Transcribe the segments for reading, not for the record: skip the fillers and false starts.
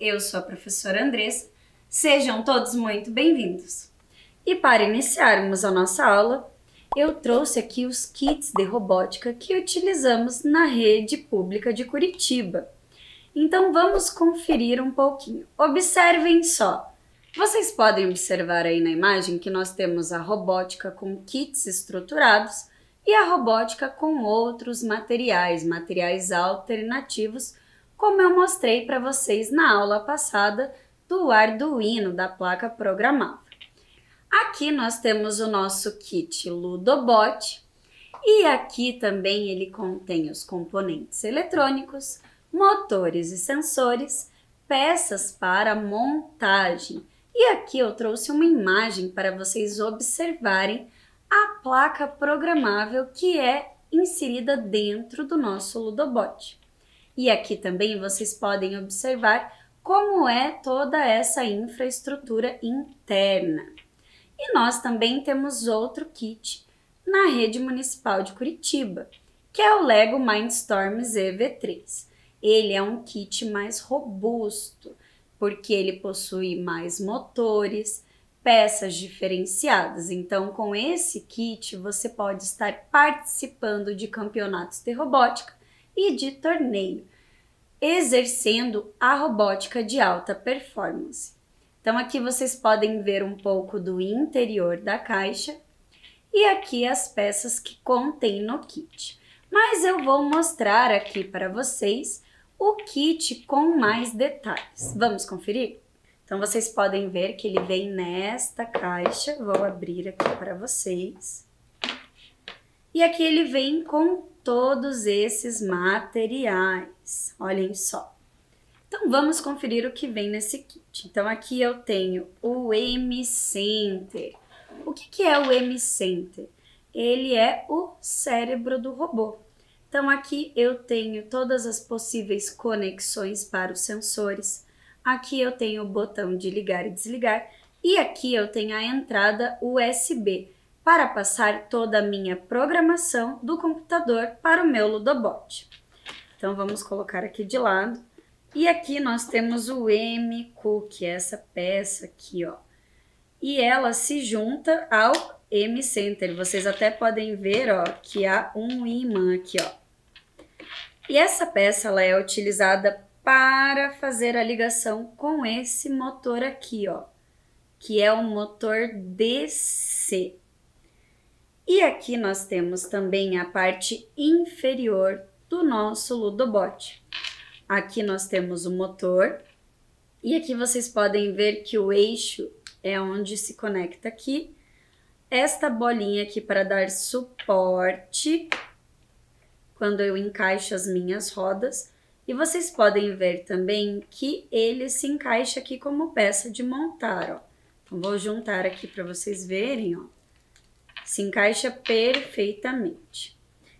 eu sou a professora Andressa, sejam todos muito bem-vindos. E para iniciarmos a nossa aula, eu trouxe aqui os kits de robótica que utilizamos na rede pública de Curitiba. Então vamos conferir um pouquinho. Observem só. Vocês podem observar aí na imagem que nós temos a robótica com kits estruturados e a robótica com outros materiais alternativos, como eu mostrei para vocês na aula passada do Arduino, da placa programável. Aqui nós temos o nosso kit Ludobot e aqui também ele contém os componentes eletrônicos, motores e sensores, peças para montagem. E aqui eu trouxe uma imagem para vocês observarem a placa programável que é inserida dentro do nosso Ludobot. E aqui também vocês podem observar como é toda essa infraestrutura interna. E nós também temos outro kit na rede municipal de Curitiba, que é o Lego Mindstorm ZV3. Ele é um kit mais robusto, porque ele possui mais motores, peças diferenciadas. Então, com esse kit, você pode estar participando de campeonatos de robótica e de torneio, exercendo a robótica de alta performance. Então, aqui vocês podem ver um pouco do interior da caixa e aqui as peças que contém no kit. Mas eu vou mostrar aqui para vocês o kit com mais detalhes. Vamos conferir? Então, vocês podem ver que ele vem nesta caixa. Vou abrir aqui para vocês. E aqui ele vem com todos esses materiais. Olhem só. Então, vamos conferir o que vem nesse kit. Então, aqui eu tenho o M-Center. O que é o M-Center? Ele é o cérebro do robô. Então, aqui eu tenho todas as possíveis conexões para os sensores. Aqui eu tenho o botão de ligar e desligar. E aqui eu tenho a entrada USB para passar toda a minha programação do computador para o meu Ludobot. Então, vamos colocar aqui de lado. E aqui nós temos o M-Cook, essa peça aqui, ó. E ela se junta ao M-Center. Vocês até podem ver, ó, que há um ímã aqui, ó. E essa peça, ela é utilizada para fazer a ligação com esse motor aqui, ó, que é o motor DC. E aqui nós temos também a parte inferior do nosso Ludobot. Aqui nós temos o motor e aqui vocês podem ver que o eixo é onde se conecta aqui. Esta bolinha aqui para dar suporte quando eu encaixo as minhas rodas. E vocês podem ver também que ele se encaixa aqui como peça de montar, ó. Então, vou juntar aqui para vocês verem, ó. Se encaixa perfeitamente.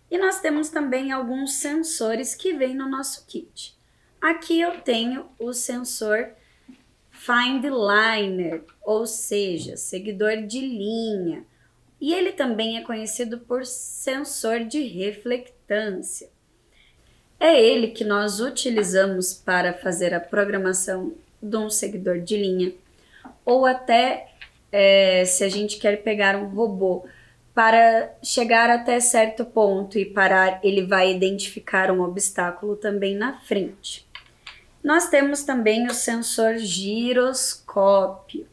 E nós temos também alguns sensores que vêm no nosso kit. Aqui eu tenho o sensor Find Liner, ou seja, seguidor de linha. E ele também é conhecido por sensor de reflectância. É ele que nós utilizamos para fazer a programação de um seguidor de linha, ou até se a gente quer pegar um robô para chegar até certo ponto e parar, ele vai identificar um obstáculo também na frente. Nós temos também o sensor giroscópio.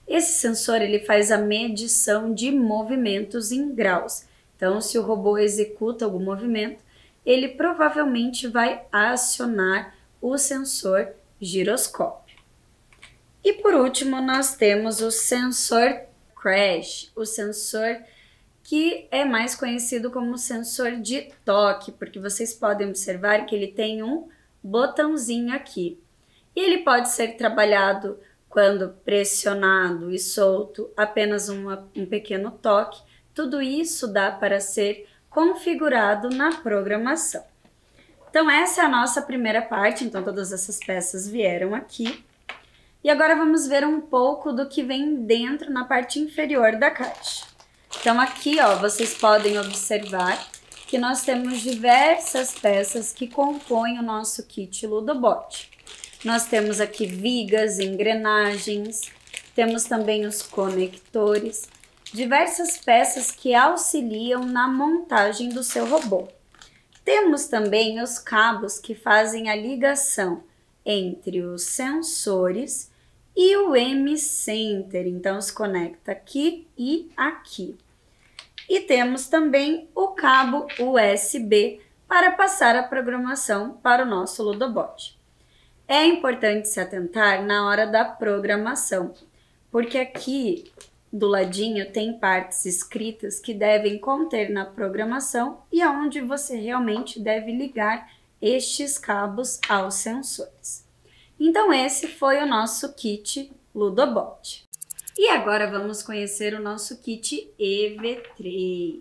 Esse sensor ele faz a medição de movimentos em graus. Então, se o robô executa algum movimento, ele provavelmente vai acionar o sensor giroscópio. E por último, nós temos o sensor crash, o sensor que é mais conhecido como sensor de toque, porque vocês podem observar que ele tem um botãozinho aqui. E ele pode ser trabalhado quando pressionado e solto, apenas um pequeno toque. Tudo isso dá para ser configurado na programação. Então essa é a nossa primeira parte, então todas essas peças vieram aqui. E agora vamos ver um pouco do que vem dentro na parte inferior da caixa. Então aqui, ó, vocês podem observar que nós temos diversas peças que compõem o nosso kit Ludobot. Nós temos aqui vigas, engrenagens, temos também os conectores, diversas peças que auxiliam na montagem do seu robô. Temos também os cabos que fazem a ligação entre os sensores e o M-Center, então se conecta aqui e aqui. E temos também o cabo USB para passar a programação para o nosso Ludobot. É importante se atentar na hora da programação, porque aqui do ladinho tem partes escritas que devem conter na programação e aonde você realmente deve ligar estes cabos aos sensores. Então esse foi o nosso kit Ludobot. E agora vamos conhecer o nosso kit EV3,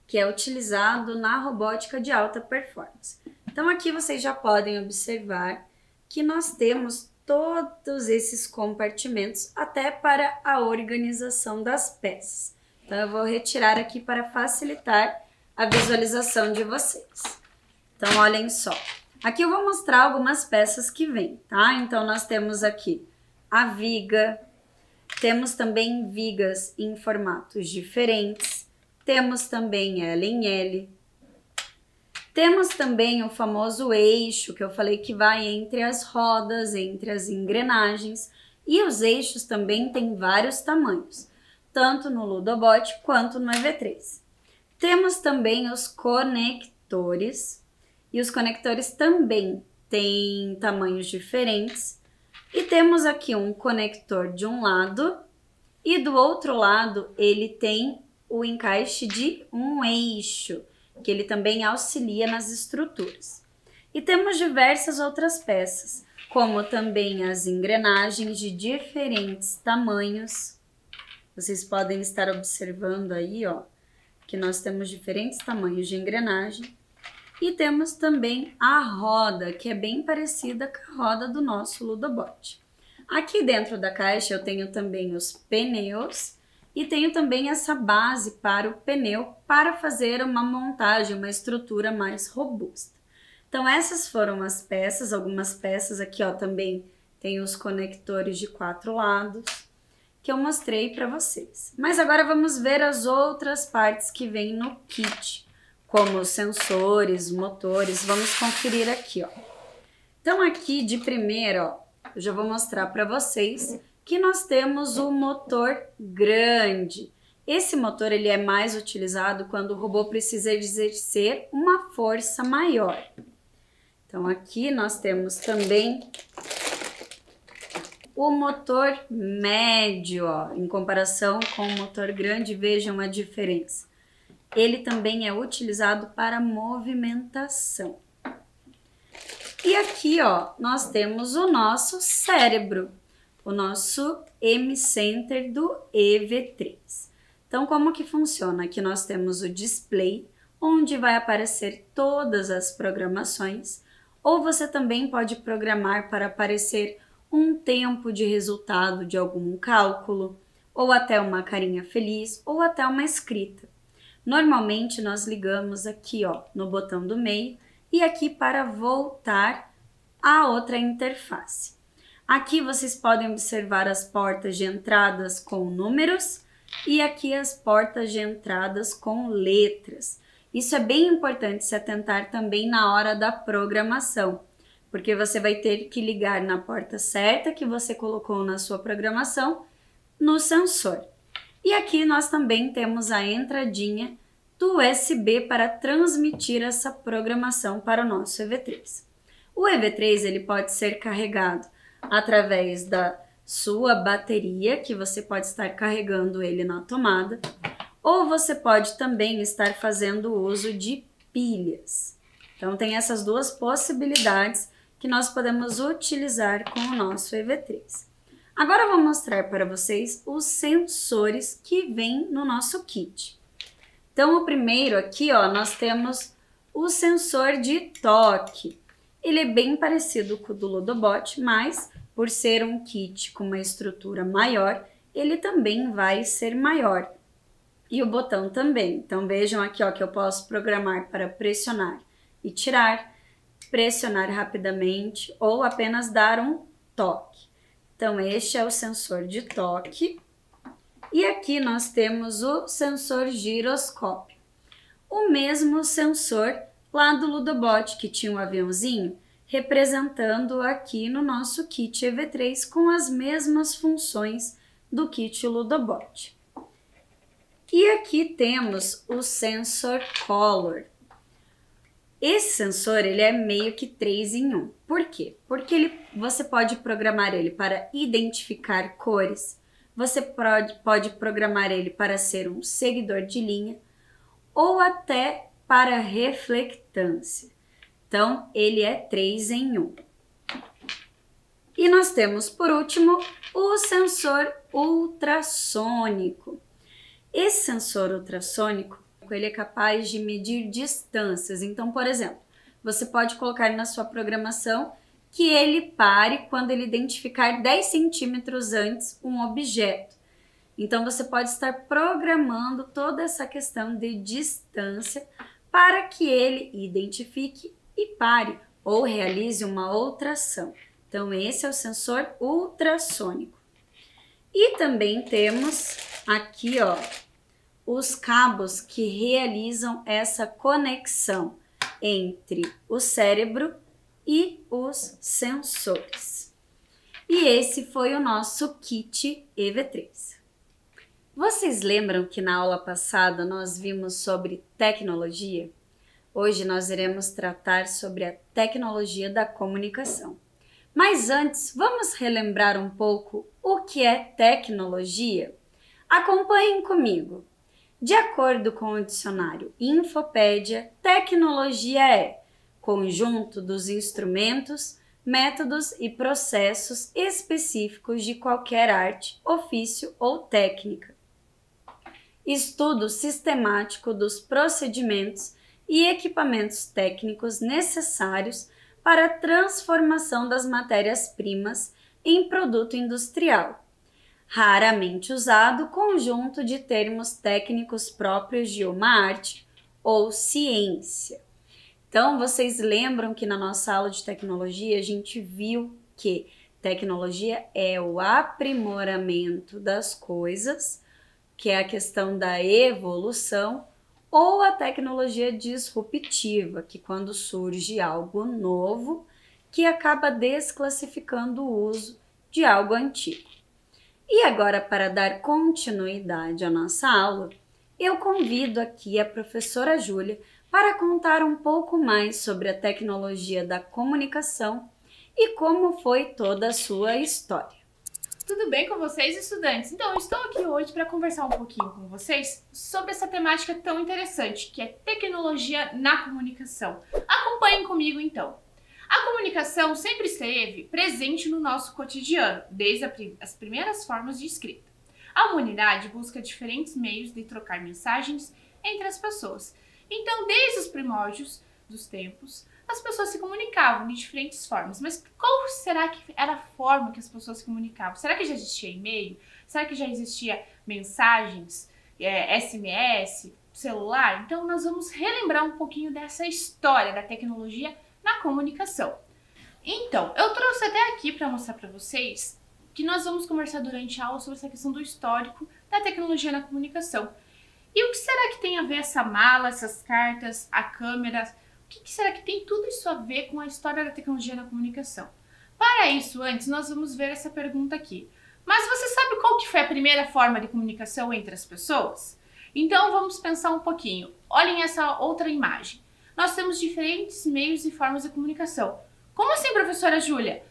que é utilizado na robótica de alta performance. Então aqui vocês já podem observar que nós temos todos esses compartimentos até para a organização das peças. Então eu vou retirar aqui para facilitar a visualização de vocês. Então olhem só, aqui eu vou mostrar algumas peças que vêm, tá? Então nós temos aqui a viga, temos também vigas em formatos diferentes, temos também L em L, temos também o famoso eixo que eu falei que vai entre as rodas, entre as engrenagens, e os eixos também têm vários tamanhos, tanto no Ludobot quanto no EV3. Temos também os conectores, e os conectores também têm tamanhos diferentes, e temos aqui um conector de um lado, e do outro lado ele tem o encaixe de um eixo, que ele também auxilia nas estruturas. E temos diversas outras peças, como também as engrenagens de diferentes tamanhos. Vocês podem estar observando aí, ó, que nós temos diferentes tamanhos de engrenagem. E temos também a roda, que é bem parecida com a roda do nosso Ludobot. Aqui dentro da caixa eu tenho também os pneus e tenho também essa base para o pneu para fazer uma montagem, uma estrutura mais robusta. Então essas foram as peças, algumas peças aqui, ó, também tem os conectores de 4 lados que eu mostrei para vocês. Mas agora vamos ver as outras partes que vêm no kit, como os sensores, motores. Vamos conferir aqui, ó. Então aqui de primeira, ó, eu já vou mostrar para vocês que nós temos o motor grande. Esse motor ele é mais utilizado quando o robô precisa exercer uma força maior. Então aqui nós temos também o motor médio, ó, em comparação com o motor grande, vejam a diferença. Ele também é utilizado para movimentação. E aqui, ó, nós temos o nosso cérebro, o nosso M-Center do EV3. Então, como que funciona? Aqui nós temos o display, onde vai aparecer todas as programações, ou você também pode programar para aparecer um tempo de resultado de algum cálculo, ou até uma carinha feliz, ou até uma escrita. Normalmente nós ligamos aqui, ó, no botão do meio e aqui para voltar a outra interface. Aqui vocês podem observar as portas de entradas com números e aqui as portas de entradas com letras. Isso é bem importante se atentar também na hora da programação, porque você vai ter que ligar na porta certa que você colocou na sua programação no sensor. E aqui nós também temos a entradinha do USB para transmitir essa programação para o nosso EV3. O EV3 ele pode ser carregado através da sua bateria, que você pode estar carregando ele na tomada, ou você pode também estar fazendo uso de pilhas. Então tem essas duas possibilidades que nós podemos utilizar com o nosso EV3. Agora eu vou mostrar para vocês os sensores que vêm no nosso kit. Então o primeiro aqui, ó, nós temos o sensor de toque. Ele é bem parecido com o do Ludobot, mas por ser um kit com uma estrutura maior, ele também vai ser maior. E o botão também. Então vejam aqui, ó, que eu posso programar para pressionar e tirar. pressionar rapidamente ou apenas dar um toque. Então, este é o sensor de toque. E aqui nós temos o sensor giroscópio. O mesmo sensor lá do Ludobot, que tinha um aviãozinho, representando aqui no nosso kit EV3 com as mesmas funções do kit Ludobot. E aqui temos o sensor Color. Esse sensor ele é meio que 3 em 1. Por quê? Porque você pode programar ele para identificar cores, você pode programar ele para ser um seguidor de linha ou até para reflectância. Então, ele é 3 em 1. E nós temos, por último, o sensor ultrassônico. Esse sensor ultrassônico, ele é capaz de medir distâncias. Então, por exemplo, você pode colocar na sua programação que ele pare quando ele identificar 10 centímetros antes um objeto. Então, você pode estar programando toda essa questão de distância para que ele identifique e pare ou realize uma outra ação. Então, esse é o sensor ultrassônico. E também temos aqui, ó, os cabos que realizam essa conexão entre o cérebro e os sensores. E esse foi o nosso kit EV3. Vocês lembram que na aula passada nós vimos sobre tecnologia? Hoje nós iremos tratar sobre a tecnologia da comunicação. Mas antes, vamos relembrar um pouco o que é tecnologia? Acompanhem comigo. De acordo com o dicionário Infopédia, tecnologia é conjunto dos instrumentos, métodos e processos específicos de qualquer arte, ofício ou técnica. Estudo sistemático dos procedimentos e equipamentos técnicos necessários para a transformação das matérias-primas em produto industrial. Raramente usado conjunto de termos técnicos próprios de uma arte ou ciência. Então, vocês lembram que na nossa aula de tecnologia a gente viu que tecnologia é o aprimoramento das coisas, que é a questão da evolução, ou a tecnologia disruptiva, que quando surge algo novo, que acaba desclassificando o uso de algo antigo. E agora, para dar continuidade à nossa aula, eu convido aqui a professora Júlia para contar um pouco mais sobre a tecnologia da comunicação e como foi toda a sua história. Tudo bem com vocês, estudantes? Então, eu estou aqui hoje para conversar um pouquinho com vocês sobre essa temática tão interessante, que é tecnologia na comunicação. Acompanhem comigo, então. A comunicação sempre esteve presente no nosso cotidiano, desde as primeiras formas de escrita. A humanidade busca diferentes meios de trocar mensagens entre as pessoas. Então, desde os primórdios dos tempos, as pessoas se comunicavam de diferentes formas. Mas qual será que era a forma que as pessoas se comunicavam? Será que já existia e-mail? Será que já existia mensagens, SMS, celular? Então, nós vamos relembrar um pouquinho dessa história da tecnologia na comunicação. Então, eu trouxe até aqui para mostrar para vocês que nós vamos conversar durante a aula sobre essa questão do histórico da tecnologia na comunicação. E o que será que tem a ver essa mala, essas cartas, a câmera? O que será que tem tudo isso a ver com a história da tecnologia na comunicação? Para isso, antes, nós vamos ver essa pergunta aqui. Mas você sabe qual que foi a primeira forma de comunicação entre as pessoas? Então, vamos pensar um pouquinho. Olhem essa outra imagem. Nós temos diferentes meios e formas de comunicação. Como assim, professora Júlia?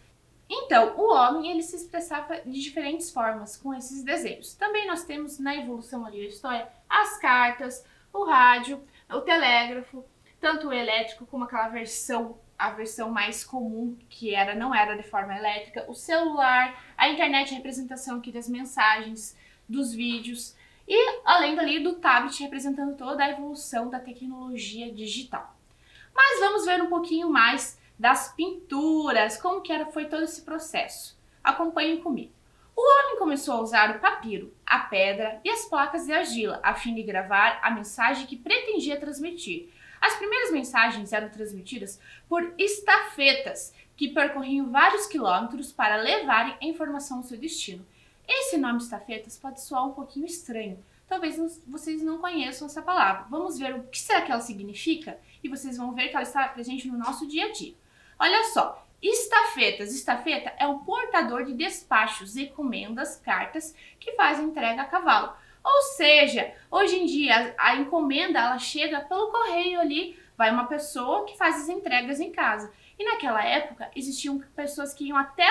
Então, o homem ele se expressava de diferentes formas com esses desenhos. Também nós temos na evolução ali da história as cartas, o rádio, o telégrafo, tanto o elétrico como aquela versão, a versão mais comum que não era de forma elétrica, o celular, a internet, a representação aqui das mensagens, dos vídeos e além dali do tablet representando toda a evolução da tecnologia digital. Mas vamos ver um pouquinho mais das pinturas, como que foi todo esse processo. Acompanhem comigo. O homem começou a usar o papiro, a pedra e as placas de argila a fim de gravar a mensagem que pretendia transmitir. As primeiras mensagens eram transmitidas por estafetas, que percorriam vários quilômetros para levarem a informação ao seu destino. Esse nome estafetas pode soar um pouquinho estranho. Talvez vocês não conheçam essa palavra. Vamos ver o que será que ela significa e vocês vão ver que ela está presente no nosso dia a dia. Olha só, estafetas. Estafeta é um portador de despachos, encomendas, cartas que faz a entrega a cavalo. Ou seja, hoje em dia a encomenda ela chega pelo correio ali, vai uma pessoa que faz as entregas em casa. E naquela época existiam pessoas que iam até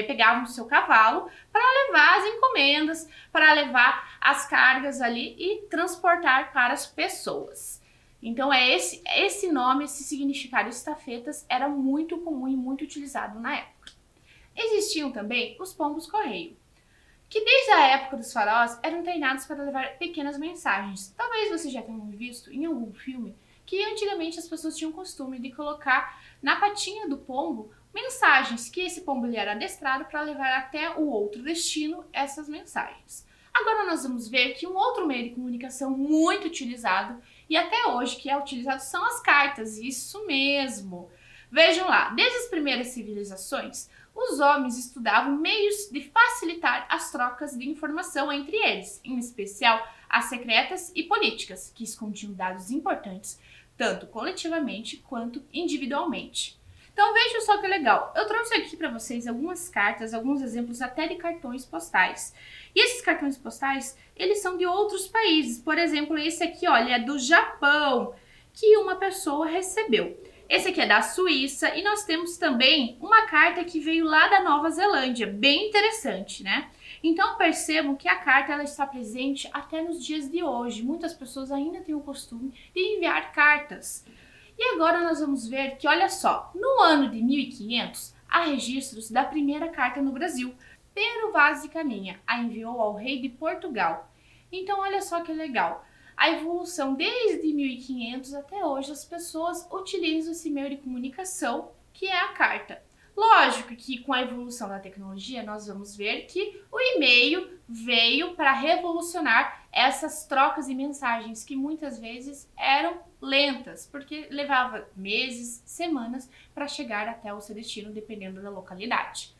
pegavam o seu cavalo para levar as encomendas, para levar as cargas ali e transportar para as pessoas. Então esse nome, esse significado estafetas era muito comum e muito utilizado na época. Existiam também os pombos-correio, que desde a época dos faraós eram treinados para levar pequenas mensagens. Talvez você já tenha visto em algum filme que antigamente as pessoas tinham o costume de colocar na patinha do pombo mensagens, que esse pombo ele era adestrado para levar até o outro destino essas mensagens. Agora nós vamos ver que um outro meio de comunicação muito utilizado e até hoje que é utilizado são as cartas, isso mesmo. Vejam lá, desde as primeiras civilizações, os homens estudavam meios de facilitar as trocas de informação entre eles, em especial as secretas e políticas, que escondiam dados importantes, tanto coletivamente quanto individualmente. Então vejam só que legal, eu trouxe aqui para vocês algumas cartas, alguns exemplos até de cartões postais. E esses cartões postais, eles são de outros países. Por exemplo, esse aqui, olha, é do Japão, que uma pessoa recebeu. Esse aqui é da Suíça e nós temos também uma carta que veio lá da Nova Zelândia, bem interessante, né? Então percebam que a carta ela está presente até nos dias de hoje. Muitas pessoas ainda têm o costume de enviar cartas. E agora nós vamos ver que, olha só, no ano de 1500, há registros da primeira carta no Brasil. Pero Vaz de Caminha a enviou ao rei de Portugal. Então olha só que legal. A evolução desde 1500 até hoje, as pessoas utilizam esse meio de comunicação que é a carta. Lógico que com a evolução da tecnologia nós vamos ver que o e-mail veio para revolucionar essas trocas de mensagens que muitas vezes eram lentas, porque levava meses, semanas para chegar até o seu destino, dependendo da localidade.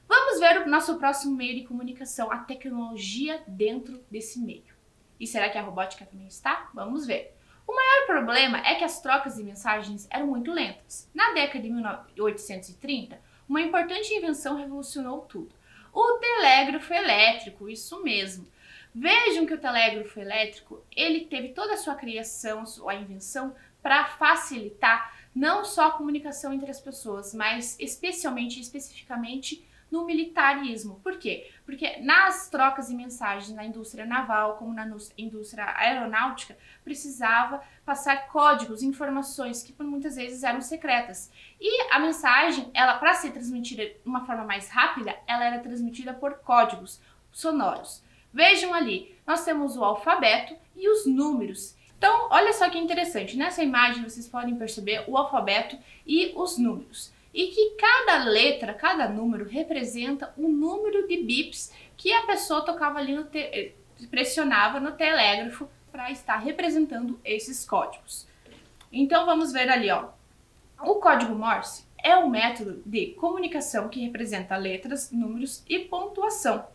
Vamos ver o nosso próximo meio de comunicação, a tecnologia dentro desse meio. E será que a robótica também está? Vamos ver. O maior problema é que as trocas de mensagens eram muito lentas. Na década de 1830, uma importante invenção revolucionou tudo. O telégrafo elétrico, isso mesmo. Vejam que o telégrafo elétrico, ele teve toda a sua criação, sua invenção, para facilitar não só a comunicação entre as pessoas, mas especificamente no militarismo. Por quê? Porque nas trocas de mensagens na indústria naval, como na indústria aeronáutica, precisava passar códigos, informações que por muitas vezes eram secretas. E a mensagem, ela para ser transmitida de uma forma mais rápida, ela era transmitida por códigos sonoros. Vejam ali, nós temos o alfabeto e os números. Então, olha só que interessante, nessa imagem vocês podem perceber o alfabeto e os números. E que cada letra, cada número representa um número de bips que a pessoa tocava ali pressionava no telégrafo para estar representando esses códigos. Então vamos ver ali, ó. O código Morse é um método de comunicação que representa letras, números e pontuação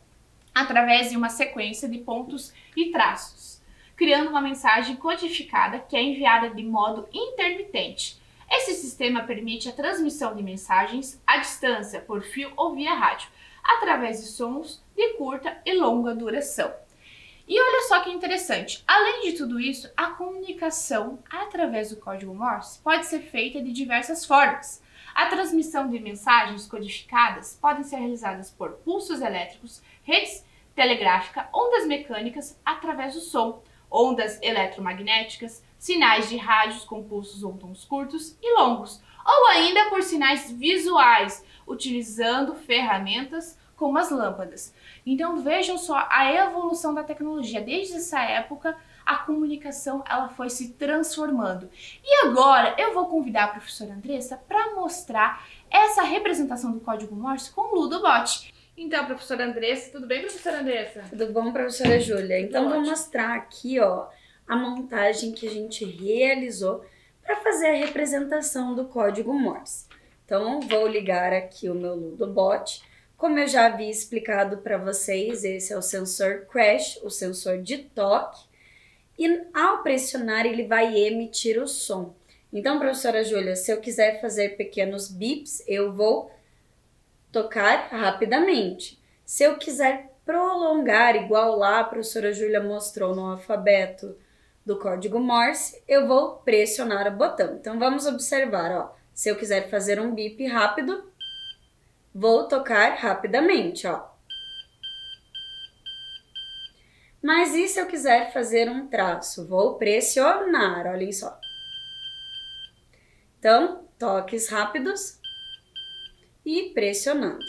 através de uma sequência de pontos e traços, criando uma mensagem codificada que é enviada de modo intermitente. Esse sistema permite a transmissão de mensagens à distância, por fio ou via rádio, através de sons de curta e longa duração. E olha só que interessante, além de tudo isso, a comunicação através do código Morse pode ser feita de diversas formas. A transmissão de mensagens codificadas podem ser realizadas por pulsos elétricos, redes telegráficas, ondas mecânicas através do som, ondas eletromagnéticas, sinais de rádios com pulsos ou tons curtos e longos, ou ainda por sinais visuais, utilizando ferramentas como as lâmpadas. Então vejam só a evolução da tecnologia. Desde essa época, a comunicação ela foi se transformando. E agora eu vou convidar a professora Andressa para mostrar essa representação do código Morse com o Ludobot. Então, professora Andressa, tudo bem, professora Andressa? Tudo bom, professora Júlia? Então, vou mostrar aqui, ó, a montagem que a gente realizou para fazer a representação do código Morse. Então, vou ligar aqui o meu Ludobot. Como eu já havia explicado para vocês, esse é o sensor crash, o sensor de toque. E ao pressionar, ele vai emitir o som. Então, professora Júlia, se eu quiser fazer pequenos bips, eu vou tocar rapidamente. Se eu quiser prolongar, igual lá a professora Júlia mostrou no alfabeto do código Morse, eu vou pressionar o botão. Então, vamos observar, ó. Se eu quiser fazer um bip rápido, vou tocar rapidamente, ó. Mas e se eu quiser fazer um traço? Vou pressionar, olhem só. Então, toques rápidos e pressionando.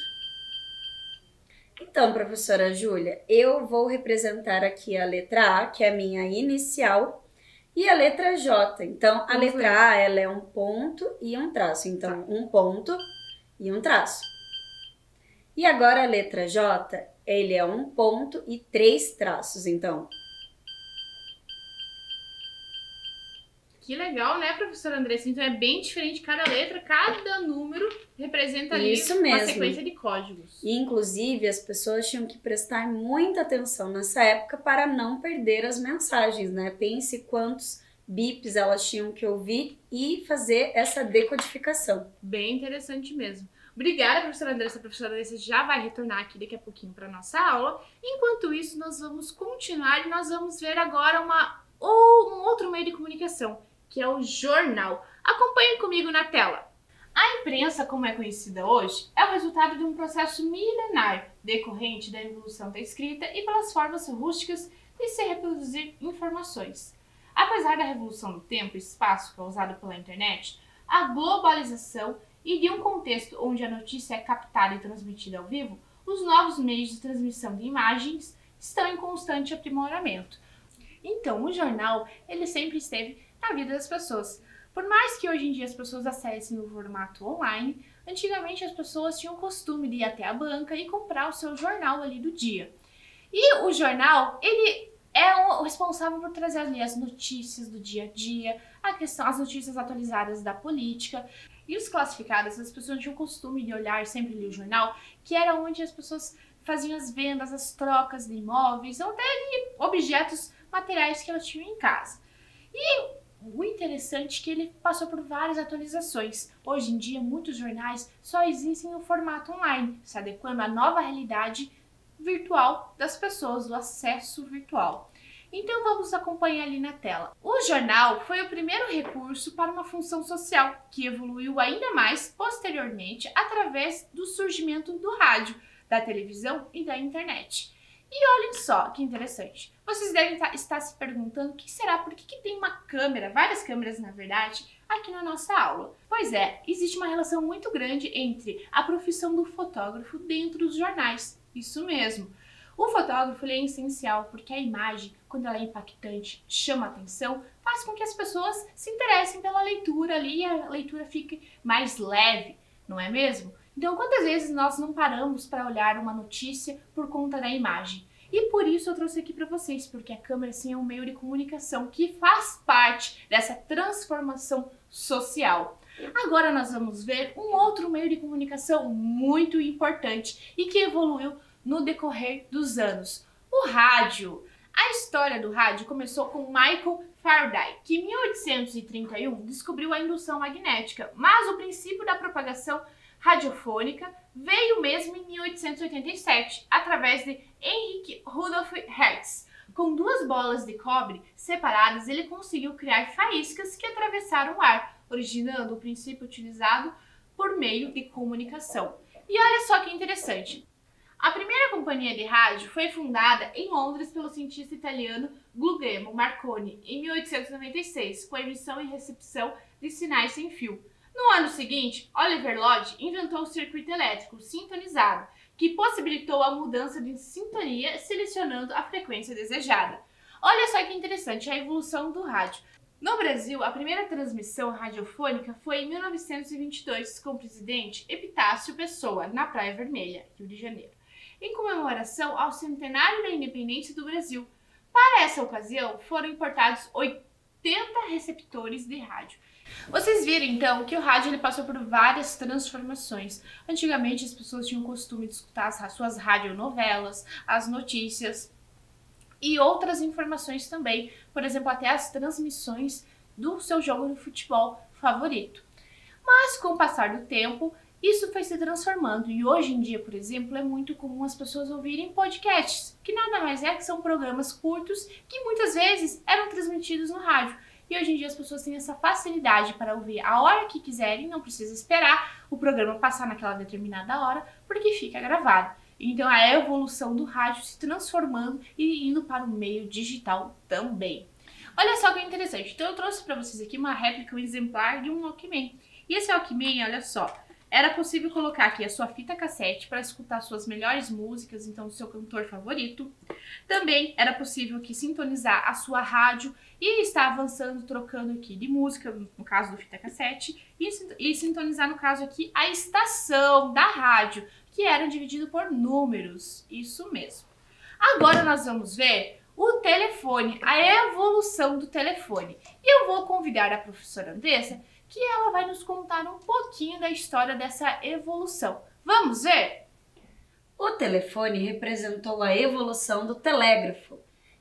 Então, professora Júlia, eu vou representar aqui a letra A, que é a minha inicial, e a letra J. Então, a letra A, ela é um ponto e um traço. Então, um ponto e um traço. E agora a letra J, ele é um ponto e 3 traços. Então, que legal, né, professora Andressa? Então é bem diferente cada letra, cada número representa ali uma sequência de códigos. E, inclusive, as pessoas tinham que prestar muita atenção nessa época para não perder as mensagens, né? Pense quantos bips elas tinham que ouvir e fazer essa decodificação. Bem interessante mesmo. Obrigada, professora Andressa. A professora Andressa já vai retornar aqui daqui a pouquinho para a nossa aula. Enquanto isso, nós vamos continuar e nós vamos ver agora um outro meio de comunicação, que é o jornal. Acompanhe comigo na tela. A imprensa, como é conhecida hoje, é o resultado de um processo milenar decorrente da evolução da escrita e pelas formas rústicas de se reproduzir informações. Apesar da revolução do tempo e espaço causada pela internet, a globalização e de um contexto onde a notícia é captada e transmitida ao vivo, os novos meios de transmissão de imagens estão em constante aprimoramento. Então, o jornal, ele sempre esteve na vida das pessoas. Por mais que hoje em dia as pessoas acessem o formato online, antigamente as pessoas tinham o costume de ir até a banca e comprar o seu jornal ali do dia. E o jornal, ele é o responsável por trazer ali as notícias do dia a dia, as notícias atualizadas da política. E os classificados, as pessoas tinham o costume de olhar sempre ali o jornal, que era onde as pessoas faziam as vendas, as trocas de imóveis, ou até de objetos materiais que elas tinham em casa. E o interessante é que ele passou por várias atualizações. Hoje em dia, muitos jornais só existem no formato online, se adequando à nova realidade virtual das pessoas, do acesso virtual. Então vamos acompanhar ali na tela. O jornal foi o primeiro recurso para uma função social, que evoluiu ainda mais posteriormente através do surgimento do rádio, da televisão e da internet. E olhem só que interessante. Vocês devem estar se perguntando o que será, por que tem uma câmera, várias câmeras na verdade, aqui na nossa aula. Pois é, existe uma relação muito grande entre a profissão do fotógrafo dentro dos jornais. Isso mesmo. O fotógrafo ele é essencial porque a imagem, quando ela é impactante, chama a atenção, faz com que as pessoas se interessem pela leitura ali e a leitura fique mais leve, não é mesmo? Então, quantas vezes nós não paramos para olhar uma notícia por conta da imagem? E por isso eu trouxe aqui para vocês, porque a câmera sim é um meio de comunicação que faz parte dessa transformação social. Agora nós vamos ver um outro meio de comunicação muito importante e que evoluiu no decorrer dos anos, o rádio. A história do rádio começou com Michael Faraday, que em 1831 descobriu a indução magnética, mas o princípio da propagação radiofônica veio mesmo em 1887, através de Heinrich Rudolf Hertz. Com 2 bolas de cobre separadas, ele conseguiu criar faíscas que atravessaram o ar, originando o princípio utilizado por meio de comunicação. E olha só que interessante. A primeira companhia de rádio foi fundada em Londres pelo cientista italiano Guglielmo Marconi em 1896, com emissão e recepção de sinais sem fio. No ano seguinte, Oliver Lodge inventou o circuito elétrico sintonizado, que possibilitou a mudança de sintonia selecionando a frequência desejada. Olha só que interessante a evolução do rádio. No Brasil, a primeira transmissão radiofônica foi em 1922 com o presidente Epitácio Pessoa, na Praia Vermelha, Rio de Janeiro. em comemoração ao centenário da independência do Brasil. Para essa ocasião, foram importados 80 receptores de rádio. Vocês viram então que o rádio ele passou por várias transformações. Antigamente as pessoas tinham o costume de escutar as suas radionovelas, as notícias e outras informações também, por exemplo, até as transmissões do seu jogo de futebol favorito. Mas com o passar do tempo, isso foi se transformando e hoje em dia, por exemplo, é muito comum as pessoas ouvirem podcasts, que nada mais é que são programas curtos que muitas vezes eram transmitidos no rádio. E hoje em dia as pessoas têm essa facilidade para ouvir a hora que quiserem, não precisa esperar o programa passar naquela determinada hora, porque fica gravado. Então a evolução do rádio se transformando e indo para o meio digital também. Olha só que interessante, então eu trouxe para vocês aqui uma réplica, um exemplar de um Walkman. E esse Walkman, olha só, era possível colocar aqui a sua fita cassete para escutar suas melhores músicas, então o seu cantor favorito. Também era possível aqui sintonizar a sua rádio e estar avançando, trocando aqui de música, no caso do fita cassete, e sintonizar, no caso aqui, a estação da rádio, que era dividido por números, isso mesmo. Agora nós vamos ver o telefone, a evolução do telefone. E eu vou convidar a professora Andressa, que ela vai nos contar um pouquinho da história dessa evolução. Vamos ver? O telefone representou a evolução do telégrafo.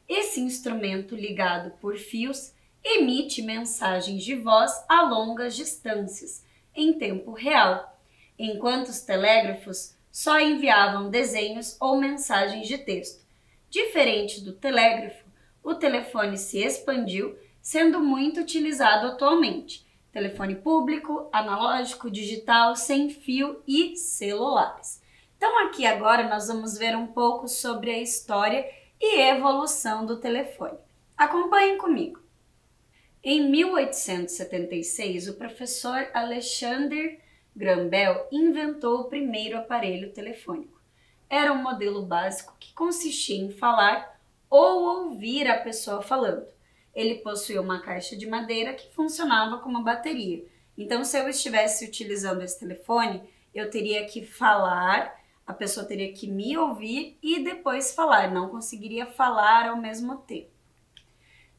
Esse instrumento ligado por fios emite mensagens de voz a longas distâncias, em tempo real, enquanto os telégrafos só enviavam desenhos ou mensagens de texto. Diferente do telégrafo, o telefone se expandiu, sendo muito utilizado atualmente. Telefone público, analógico, digital, sem fio e celulares. Então aqui agora nós vamos ver um pouco sobre a história e evolução do telefone. Acompanhem comigo. Em 1876, o professor Alexander Graham Bell inventou o primeiro aparelho telefônico. Era um modelo básico que consistia em falar ou ouvir a pessoa falando. Ele possuía uma caixa de madeira que funcionava como bateria. Então, se eu estivesse utilizando esse telefone, eu teria que falar, a pessoa teria que me ouvir e depois falar, não conseguiria falar ao mesmo tempo.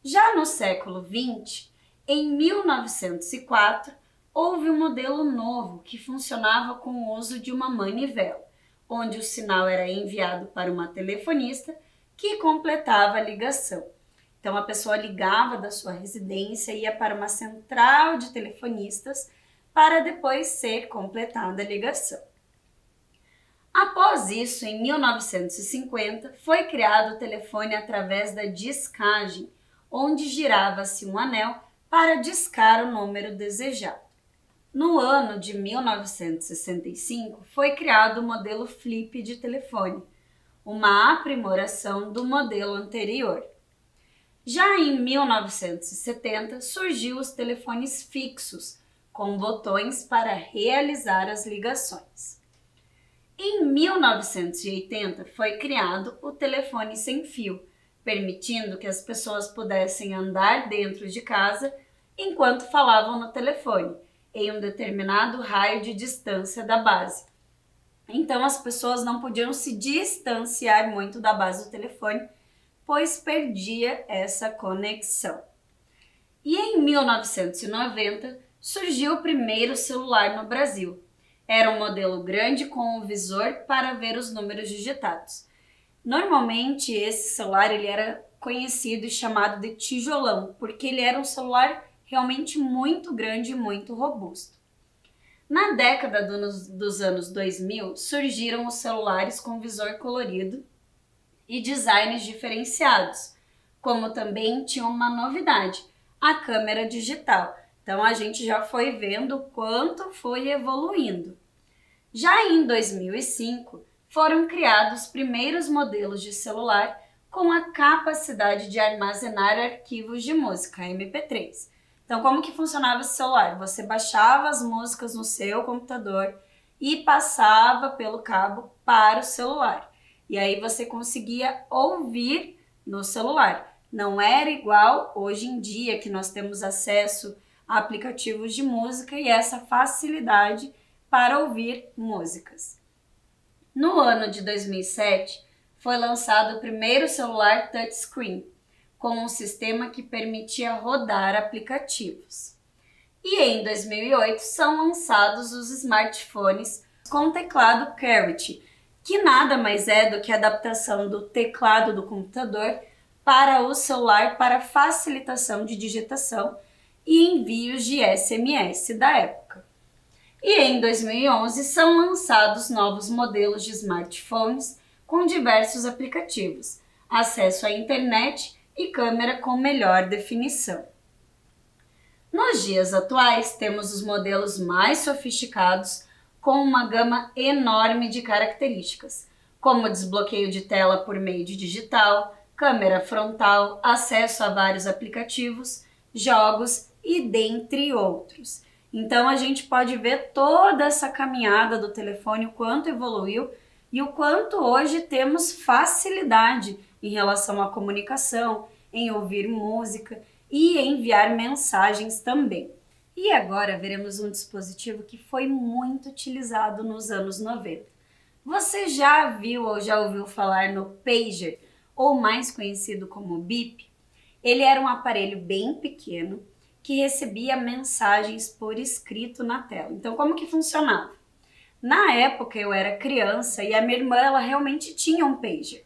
Já no século XX, em 1904, houve um modelo novo que funcionava com o uso de uma manivela, onde o sinal era enviado para uma telefonista que completava a ligação. Então, a pessoa ligava da sua residência e ia para uma central de telefonistas para depois ser completada a ligação. Após isso, em 1950, foi criado o telefone através da discagem, onde girava-se um anel para discar o número desejado. No ano de 1965, foi criado o modelo flip de telefone, uma aprimoração do modelo anterior. Já em 1970, surgiu os telefones fixos, com botões para realizar as ligações. Em 1980, foi criado o telefone sem fio, permitindo que as pessoas pudessem andar dentro de casa enquanto falavam no telefone, em um determinado raio de distância da base. Então, as pessoas não podiam se distanciar muito da base do telefone, pois perdia essa conexão. E em 1990 surgiu o primeiro celular no Brasil. Era um modelo grande com um visor para ver os números digitados. Normalmente esse celular ele era conhecido e chamado de tijolão, porque ele era um celular realmente muito grande e muito robusto. Na década dos anos 2000 surgiram os celulares com visor colorido e designs diferenciados, como também tinha uma novidade, a câmera digital. Então a gente já foi vendo o quanto foi evoluindo. Já em 2005, foram criados os primeiros modelos de celular com a capacidade de armazenar arquivos de música, MP3. Então, como que funcionava esse celular? Você baixava as músicas no seu computador e passava pelo cabo para o celular. E aí você conseguia ouvir no celular. Não era igual hoje em dia que nós temos acesso a aplicativos de música e essa facilidade para ouvir músicas. No ano de 2007, foi lançado o primeiro celular touchscreen, com um sistema que permitia rodar aplicativos. E em 2008 são lançados os smartphones com teclado QWERTY, que nada mais é do que a adaptação do teclado do computador para o celular para facilitação de digitação e envios de SMS da época. E em 2011 são lançados novos modelos de smartphones com diversos aplicativos, acesso à internet e câmera com melhor definição. Nos dias atuais, temos os modelos mais sofisticados com uma gama enorme de características, como desbloqueio de tela por meio de digital, câmera frontal, acesso a vários aplicativos, jogos e dentre outros. Então a gente pode ver toda essa caminhada do telefone, o quanto evoluiu e o quanto hoje temos facilidade em relação à comunicação, em ouvir música e enviar mensagens também. E agora veremos um dispositivo que foi muito utilizado nos anos 90. Você já viu ou já ouviu falar no pager, ou mais conhecido como bip? Ele era um aparelho bem pequeno que recebia mensagens por escrito na tela. Então, como que funcionava? Na época eu era criança e a minha irmã ela realmente tinha um pager.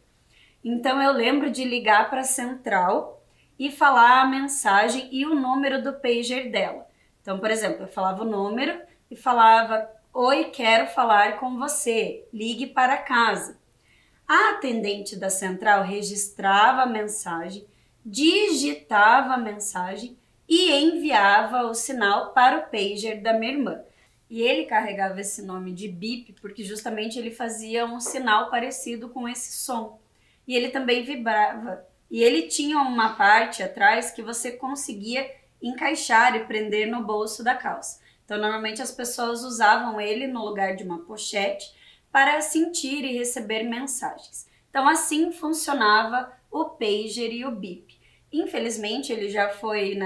Então eu lembro de ligar para a central e falar a mensagem e o número do pager dela. Então, por exemplo, eu falava o número e falava: "Oi, quero falar com você, ligue para casa". A atendente da central registrava a mensagem, digitava a mensagem e enviava o sinal para o pager da minha irmã. E ele carregava esse nome de bip porque justamente ele fazia um sinal parecido com esse som. E ele também vibrava. E ele tinha uma parte atrás que você conseguia encaixar e prender no bolso da calça. Então, normalmente as pessoas usavam ele no lugar de uma pochete para sentir e receber mensagens. Então, assim funcionava o pager e o bip. Infelizmente, ele já foi,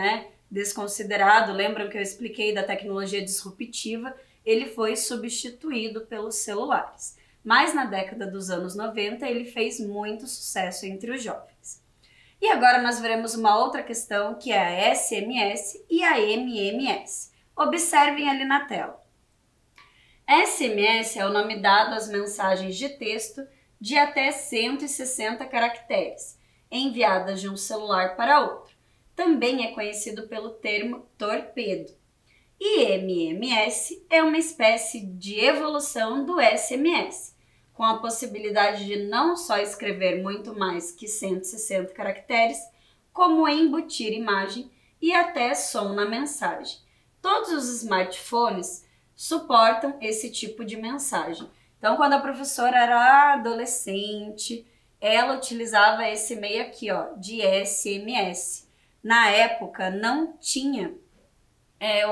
desconsiderado. Lembram que eu expliquei da tecnologia disruptiva? Ele foi substituído pelos celulares. Mas na década dos anos 90, ele fez muito sucesso entre os jovens. E agora nós veremos uma outra questão, que é a SMS e a MMS. Observem ali na tela. SMS é o nome dado às mensagens de texto de até 160 caracteres, enviadas de um celular para outro. Também é conhecido pelo termo torpedo. E MMS é uma espécie de evolução do SMS, com a possibilidade de não só escrever muito mais que 160 caracteres, como embutir imagem e até som na mensagem. Todos os smartphones suportam esse tipo de mensagem. Então, quando a professora era adolescente, ela utilizava esse meio aqui, de SMS. Na época, não tinha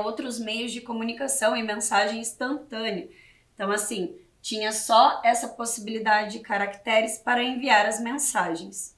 outros meios de comunicação e mensagem instantânea. Então, assim, tinha só essa possibilidade de caracteres para enviar as mensagens.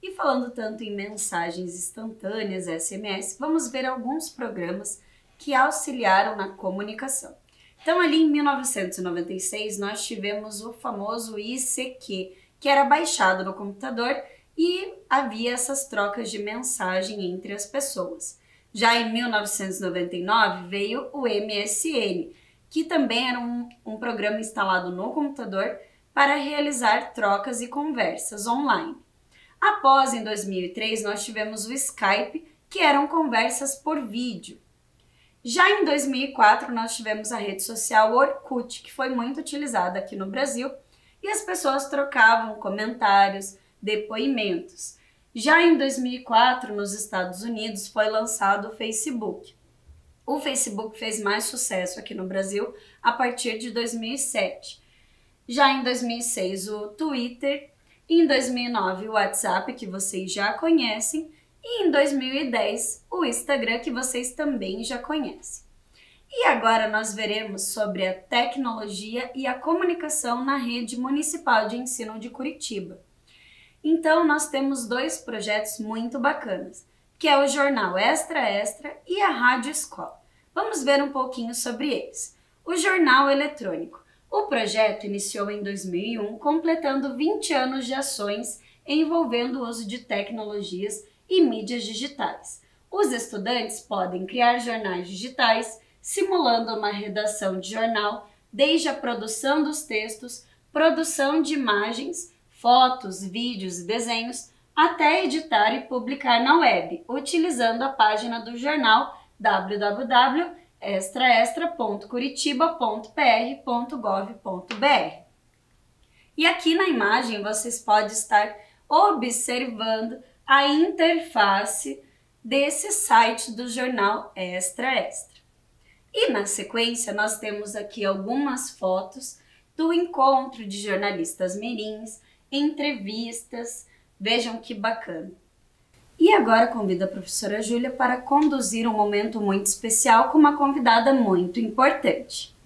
E falando tanto em mensagens instantâneas, SMS, vamos ver alguns programas que auxiliaram na comunicação. Então, ali em 1996, nós tivemos o famoso ICQ, que era baixado no computador e havia essas trocas de mensagem entre as pessoas. Já em 1999, veio o MSN, que também era um programa instalado no computador para realizar trocas e conversas online. Após, em 2003, nós tivemos o Skype, que eram conversas por vídeo. Já em 2004, nós tivemos a rede social Orkut, que foi muito utilizada aqui no Brasil, e as pessoas trocavam comentários, depoimentos. Já em 2004, nos Estados Unidos, foi lançado o Facebook. O Facebook fez mais sucesso aqui no Brasil a partir de 2007. Já em 2006, o Twitter. Em 2009, o WhatsApp, que vocês já conhecem. E em 2010, o Instagram, que vocês também já conhecem. E agora nós veremos sobre a tecnologia e a comunicação na rede municipal de ensino de Curitiba. Então, nós temos dois projetos muito bacanas, que é o Jornal Extra Extra e a Rádio Escola. Vamos ver um pouquinho sobre eles. O jornal eletrônico. O projeto iniciou em 2001, completando 20 anos de ações envolvendo o uso de tecnologias e mídias digitais. Os estudantes podem criar jornais digitais, simulando uma redação de jornal, desde a produção dos textos, produção de imagens, fotos, vídeos e desenhos, até editar e publicar na web, utilizando a página do jornal www.extraextra.curitiba.pr.gov.br. E aqui na imagem vocês podem estar observando a interface desse site do jornal Extra Extra. E na sequência nós temos aqui algumas fotos do encontro de jornalistas mirins, entrevistas, vejam que bacana. E agora convido a professora Júlia para conduzir um momento muito especial com uma convidada muito importante.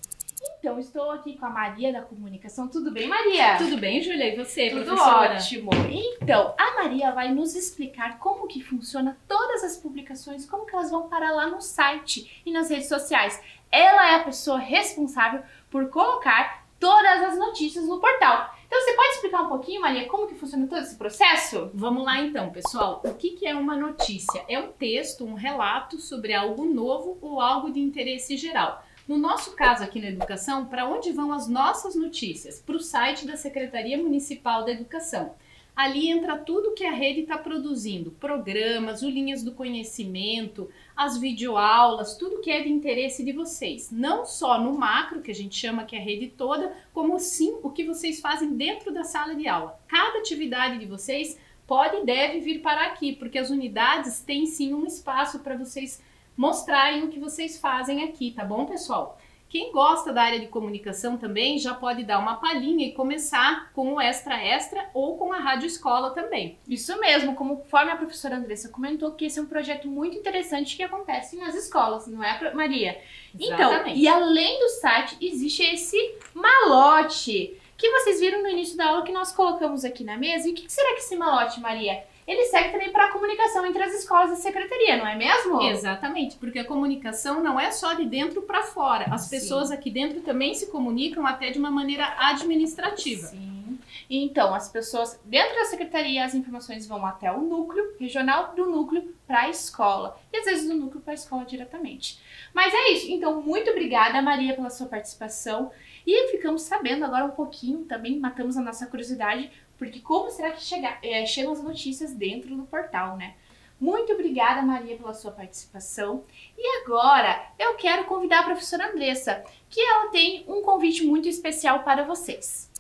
Então, estou aqui com a Maria da Comunicação. Tudo bem, Maria? Tudo bem, Júlia? E você, Tudo professora? ótimo. Então, a Maria vai nos explicar como que funciona todas as publicações, como que elas vão parar lá no site e nas redes sociais. Ela é a pessoa responsável por colocar todas as notícias no portal. Então, você pode explicar um pouquinho, Maria, como que funciona todo esse processo? Vamos lá então, pessoal. O que é uma notícia? É um texto, um relato sobre algo novo ou algo de interesse geral. No nosso caso aqui na educação, para onde vão as nossas notícias? Para o site da Secretaria Municipal da Educação. Ali entra tudo que a rede está produzindo, programas, o Linhas do Conhecimento, as videoaulas, tudo que é de interesse de vocês. Não só no macro, que a gente chama que é a rede toda, como sim o que vocês fazem dentro da sala de aula. Cada atividade de vocês pode e deve vir para aqui, porque as unidades têm sim um espaço para vocês mostrarem o que vocês fazem aqui, tá bom, pessoal? Quem gosta da área de comunicação também já pode dar uma palhinha e começar com o Extra Extra ou com a Rádio Escola também. Isso mesmo, conforme a professora Andressa comentou, que esse é um projeto muito interessante que acontece nas escolas, não é, Maria? Exatamente. Então, e além do site, existe esse malote que vocês viram no início da aula que nós colocamos aqui na mesa. E o que será que esse malote, Maria? Ele serve também para a comunicação entre as escolas da secretaria, não é mesmo? Exatamente, porque a comunicação não é só de dentro para fora. As pessoas aqui dentro também se comunicam até de uma maneira administrativa. Sim. Então, as pessoas dentro da secretaria, as informações vão até o núcleo regional, do núcleo para a escola. E às vezes do núcleo para a escola diretamente. Mas é isso. Então, muito obrigada, Maria, pela sua participação. E ficamos sabendo agora um pouquinho, também matamos a nossa curiosidade, porque como será que chegam as notícias dentro do portal, né? Muito obrigada, Maria, pela sua participação. E agora eu quero convidar a professora Andressa, que ela tem um convite muito especial para vocês.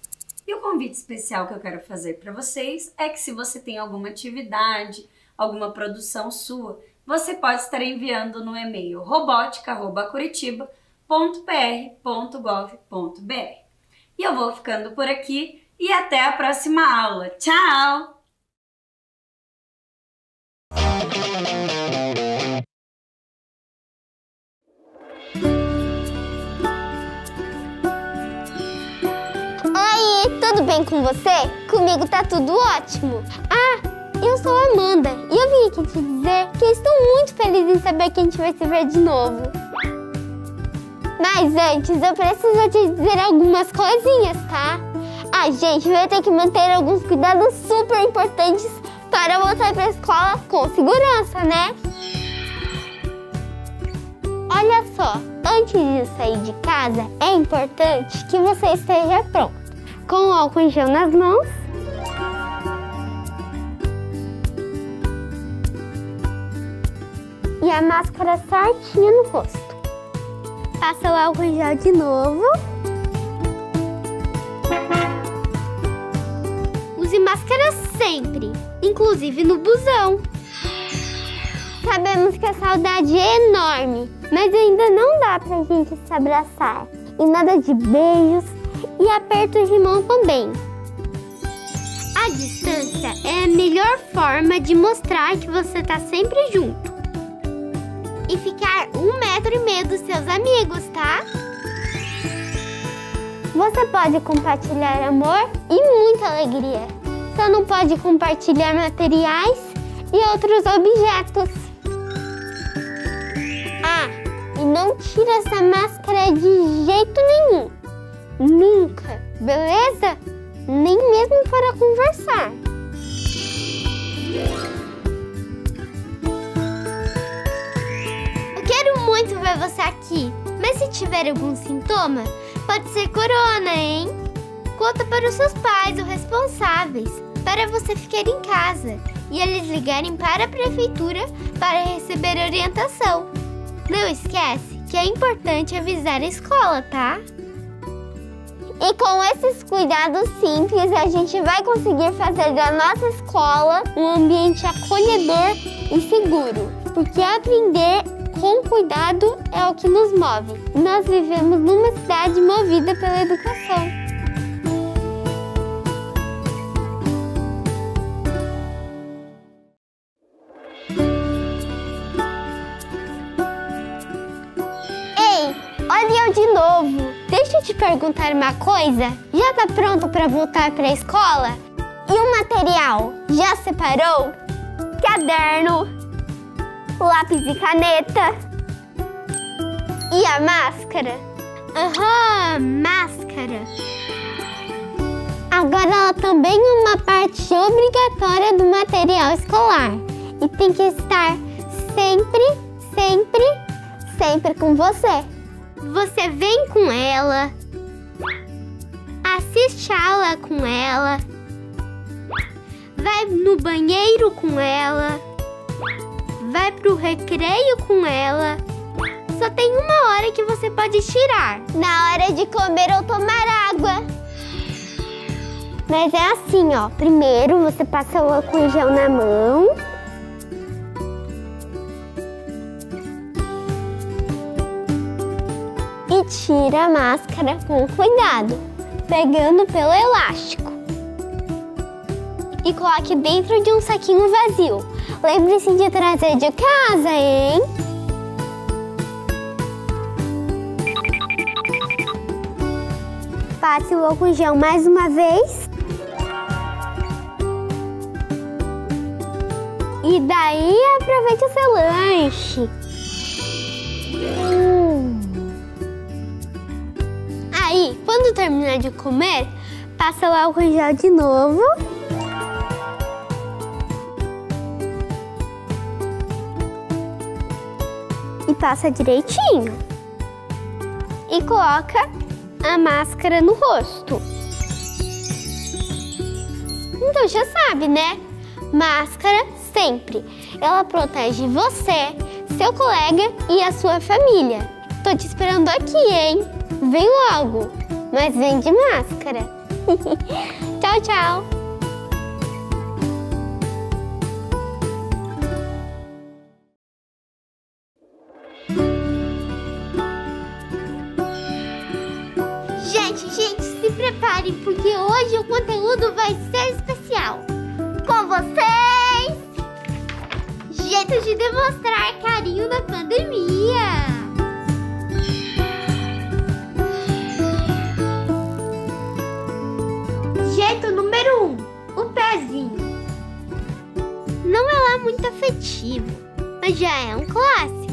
E o convite especial que eu quero fazer para vocês é que se você tem alguma atividade, alguma produção sua, você pode estar enviando no e-mail robotica@curitiba.pr.gov.br. E eu vou ficando por aqui. E até a próxima aula. Tchau! Oi, tudo bem com você? Comigo tá tudo ótimo. Eu sou a Amanda e eu vim aqui te dizer que estou muito feliz em saber que a gente vai se ver de novo. Mas antes eu preciso te dizer algumas coisinhas, tá? A gente vai ter que manter alguns cuidados super importantes para voltar para a escola com segurança, né? Olha só, antes de sair de casa, é importante que você esteja pronto, com o álcool em gel nas mãos, e a máscara certinha no rosto. Passa o álcool em gel de novo. Use máscara sempre, inclusive no busão. Sabemos que a saudade é enorme, mas ainda não dá pra gente se abraçar. E nada de beijos e apertos de mão também. A distância é a melhor forma de mostrar que você tá sempre junto. E ficar 1,5 metro dos seus amigos, tá? Você pode compartilhar amor e muita alegria. Só não pode compartilhar materiais e outros objetos. E não tira essa máscara de jeito nenhum. nunca, beleza? Nem mesmo para conversar. Eu quero muito ver você aqui, mas se tiver algum sintoma, pode ser corona, hein? Conta para os seus pais ou responsáveis, para você ficar em casa e eles ligarem para a prefeitura para receber orientação. Não esquece que é importante avisar a escola, tá? E com esses cuidados simples, a gente vai conseguir fazer da nossa escola um ambiente acolhedor e seguro. Porque aprender com cuidado é o que nos move. Nós vivemos numa cidade movida pela educação. Olha eu de novo. Deixa eu te perguntar uma coisa. Já tá pronto para voltar para a escola? E o material? Já separou? Caderno, lápis e caneta. E a máscara? Aham, máscara. Agora ela também é uma parte obrigatória do material escolar. E tem que estar sempre com você. Você vem com ela, assiste a aula com ela, vai no banheiro com ela, vai pro recreio com ela. Só tem uma hora que você pode tirar. Na hora de comer ou tomar água. Mas é assim, ó. Primeiro você passa o álcool em gel na mão. E tira a máscara com cuidado, pegando pelo elástico. E coloque dentro de um saquinho vazio. Lembre-se de trazer de casa, hein? Passe o álcool em gel mais uma vez. E daí aproveite o seu lanche. Aí, quando terminar de comer, passa o álcool em gel de novo. E passa direitinho. E coloca a máscara no rosto. Então já sabe, né? Máscara sempre. Ela protege você, seu colega e a sua família. Tô te esperando aqui, hein? Vem logo, mas vem de máscara. Tchau, tchau. Gente, se preparem, porque hoje o conteúdo vai ser especial. Com vocês, jeito de demonstrar carinho na pandemia. Jeito número 1, o pezinho. Não é lá muito afetivo, mas já é um clássico.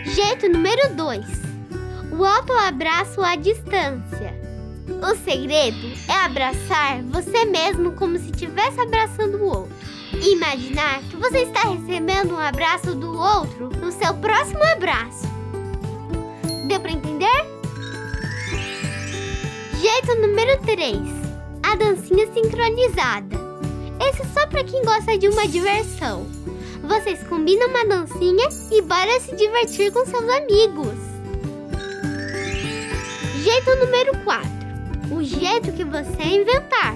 Jeito número 2, o autoabraço à distância. O segredo é abraçar você mesmo como se estivesse abraçando o outro. E imaginar que você está recebendo um abraço do outro no seu próximo abraço. Deu para entender? Jeito número 3, a dancinha sincronizada. Esse é só para quem gosta de uma diversão. Vocês combinam uma dancinha e bora se divertir com seus amigos. Jeito número 4, o jeito que você inventar.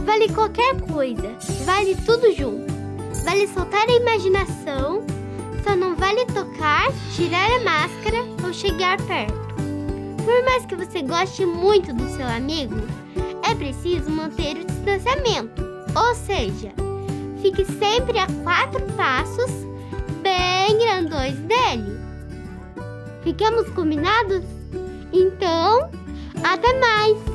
Vale qualquer coisa, vale tudo junto. Vale soltar a imaginação, só não vale tocar, tirar a máscara ou chegar perto. Por mais que você goste muito do seu amigo, é preciso manter o distanciamento. Ou seja, fique sempre a 4 passos bem grandões dele. Ficamos combinados? Então, até mais!